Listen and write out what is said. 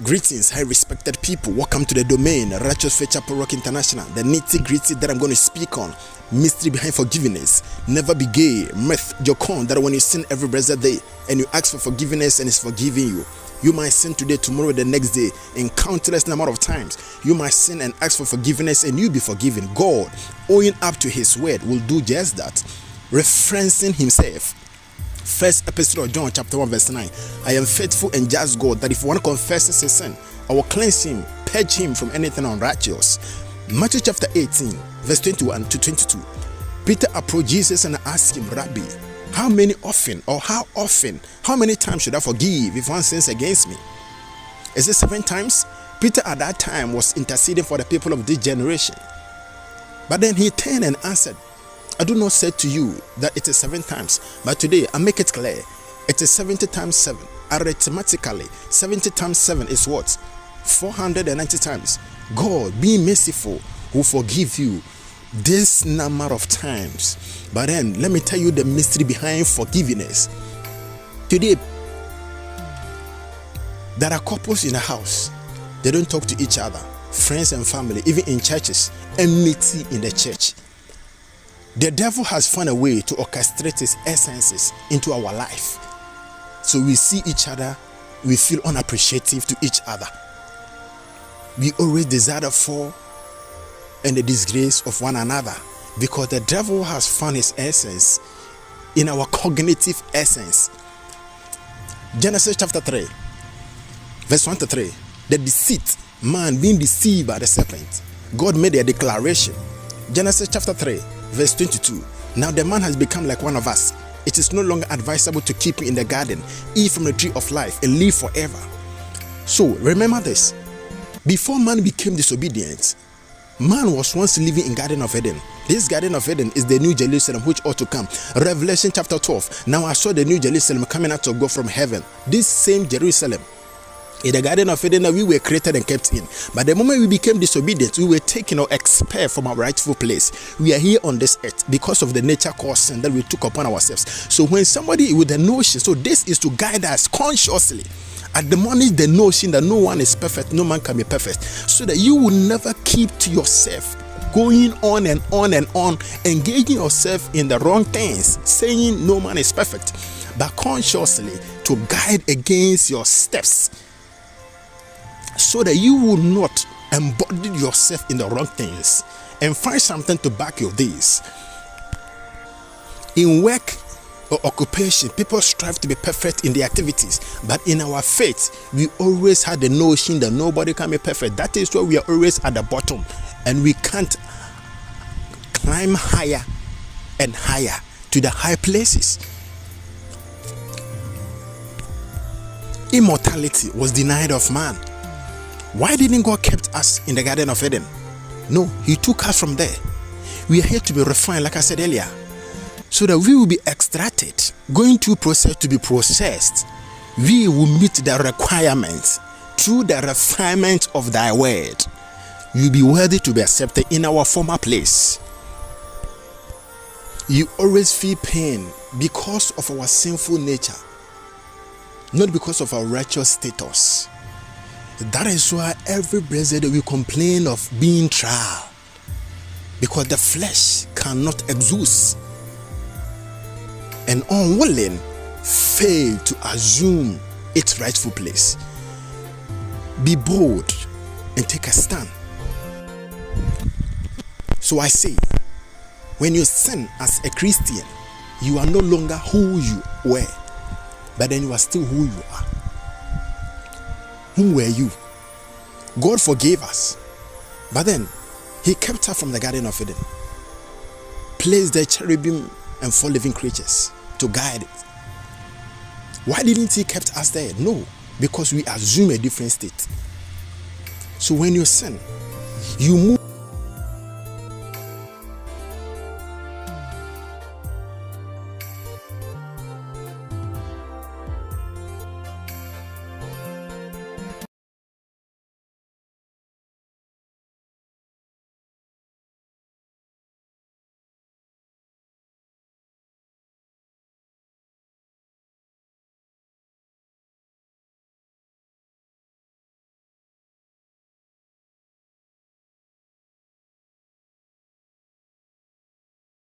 Greetings, high respected people. Welcome to the domain, Righteous Faith Chapel Rock International. The nitty-gritty that I'm going to speak on, mystery behind forgiveness. Never be gay, myth, jocon, that when you sin every blessed day and you ask for forgiveness and it's forgiving you. You might sin today, tomorrow, the next day, in countless number of times. You might sin and ask for forgiveness and you'll be forgiven. God, owing up to his word, will do just that. Referencing himself. First epistle of John chapter 1 verse 9. I am faithful and just God, that if one confesses his sin, I will cleanse him, purge him from anything unrighteous. Matthew chapter 18 verse 21 to 22. Peter approached Jesus and asked him, Rabbi, how many times should I forgive if one sins against me? Is it 7 times? Peter at that time was interceding for the people of this generation. But then he turned and answered, I do not say to you that it is 7 times, but today I make it clear. It is 70 times 7. Arithmetically, 70 times 7 is what? 490 times. God, being merciful, will forgive you this number of times. But then, let me tell you the mystery behind forgiveness. Today, there are couples in the house. They don't talk to each other. Friends and family, even in churches. Enmity in the church. The devil has found a way to orchestrate his essences into our life. So we see each other, we feel unappreciative to each other. We always desire the fall and the disgrace of one another, because the devil has found his essence in our cognitive essence. Genesis chapter 3, verse 1 to 3. The deceit, man being deceived by the serpent. God made a declaration. Genesis chapter 3. Verse 22. Now the man has become like one of us. It is no longer advisable to keep him in the garden, eat from the tree of life, and live forever. So remember this. Before man became disobedient, man was once living in Garden of Eden. This Garden of Eden is the New Jerusalem which ought to come. Revelation chapter 12. Now I saw the New Jerusalem coming out of God from heaven. This same Jerusalem, in the Garden of Eden, we were created and kept in. But the moment we became disobedient, we were taken or expelled from our rightful place. We are here on this earth because of the nature cause sin that we took upon ourselves. So when somebody with the notion, so this is to guide us consciously. Admonish the notion that no one is perfect, no man can be perfect, so that you will never keep to yourself going on and on and on, engaging yourself in the wrong things, saying no man is perfect, but consciously to guide against your steps, so that you will not embody yourself in the wrong things and find something to back your days. In work or occupation, people strive to be perfect in their activities, but in our faith, we always had the notion that nobody can be perfect. That is why we are always at the bottom, and we can't climb higher and higher to the high places. Immortality was denied of man. Why didn't God keep us in the Garden of Eden? No, he took us from there. We are here to be refined, like I said earlier, so that we will be extracted, going through process to be processed. We will meet the requirements through the refinement of thy word. You will be worthy to be accepted in our former place. You always feel pain because of our sinful nature, not because of our righteous status. That is why every blessed day we complain of being trial, because the flesh cannot exhaust and unwilling fail to assume its rightful place. Be bold and take a stand. So I say, when you sin as a Christian, you are no longer who you were, but then you are still who you are. Who were you? God forgave us, but then he kept us from the Garden of Eden, placed the cherubim and 4 living creatures to guide it. Why didn't he keep us there? No, because we assume a different state. So when you sin, you move